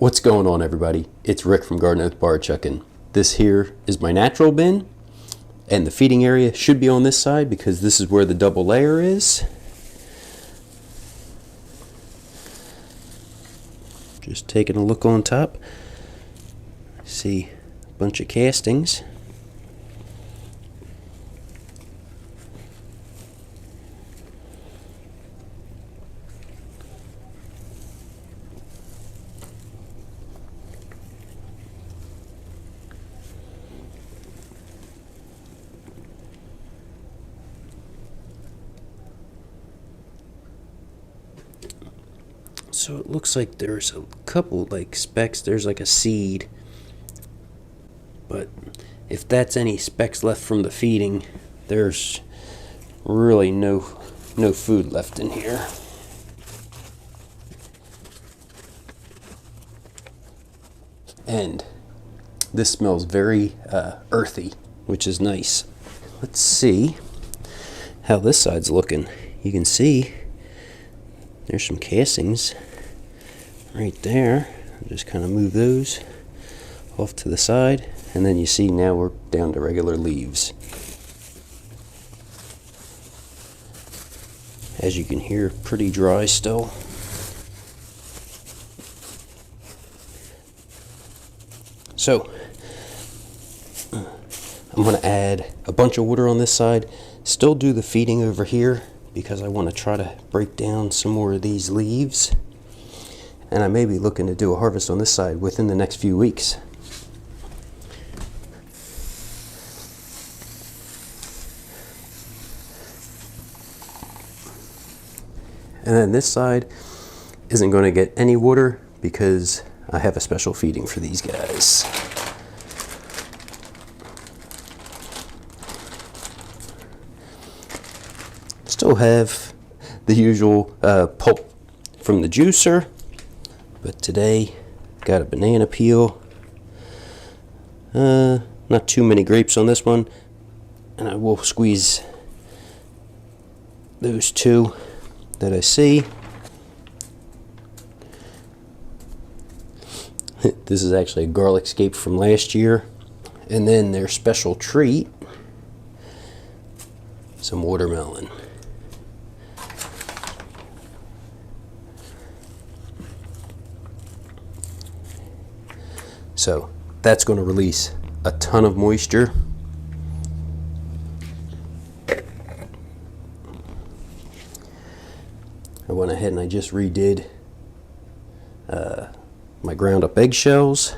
What's going on, everybody? It's Rick from Gardening with Barchuckin. This here is my natural bin, and the feeding area should be on this side because this is where the double layer is. Just taking a look on top. See a bunch of castings. So it looks like there's a couple like specks. There's like a seed, but if that's any specks left from the feeding, there's really no food left in here. And this smells very earthy, which is nice. Let's see how this side's looking. You can see there's some castings right there. I'll just kind of move those off to the side, and then you see now we're down to regular leaves. As you can hear, pretty dry still. So I'm going to add a bunch of water on this side, still do the feeding over here because I want to try to break down some more of these leaves. And I may be looking to do a harvest on this side within the next few weeks. And then this side isn't going to get any water because I have a special feeding for these guys. Still have the usual pulp from the juicer, but today got a banana peel. Not too many grapes on this one, and I will squeeze those two that I see. This is actually a garlic scape from last year, and then their special treat, some watermelon. So that's going to release a ton of moisture. I went ahead and I just redid my ground up eggshells.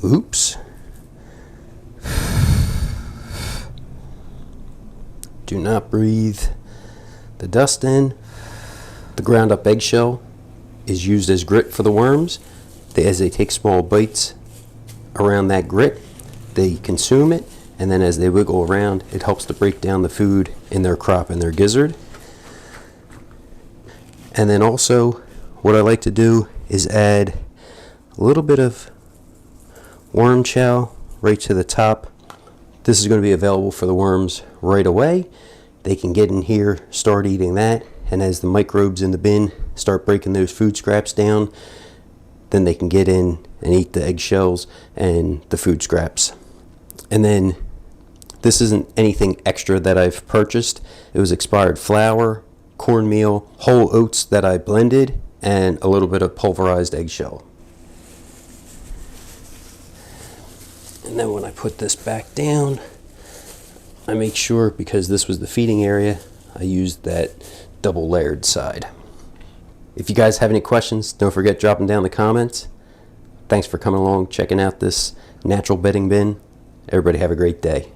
Oops. Do not breathe the dust in. The ground up eggshell is used as grit for the worms. As they take small bites around that grit, they consume it, and then as they wiggle around, it helps to break down the food in their crop and their gizzard. And then also, what I like to do is add a little bit of worm chow right to the top. This is going to be available for the worms right away. They can get in here, start eating that, and as the microbes in the bin start breaking those food scraps down, then they can get in and eat the eggshells and the food scraps. And then this isn't anything extra that I've purchased. It was expired flour, cornmeal, whole oats that I blended, and a little bit of pulverized eggshell. And then when I put this back down, I make sure, because this was the feeding area, I used that double layered side. If you guys have any questions, don't forget dropping down in the comments. Thanks for coming along, checking out this natural bedding bin. Everybody have a great day.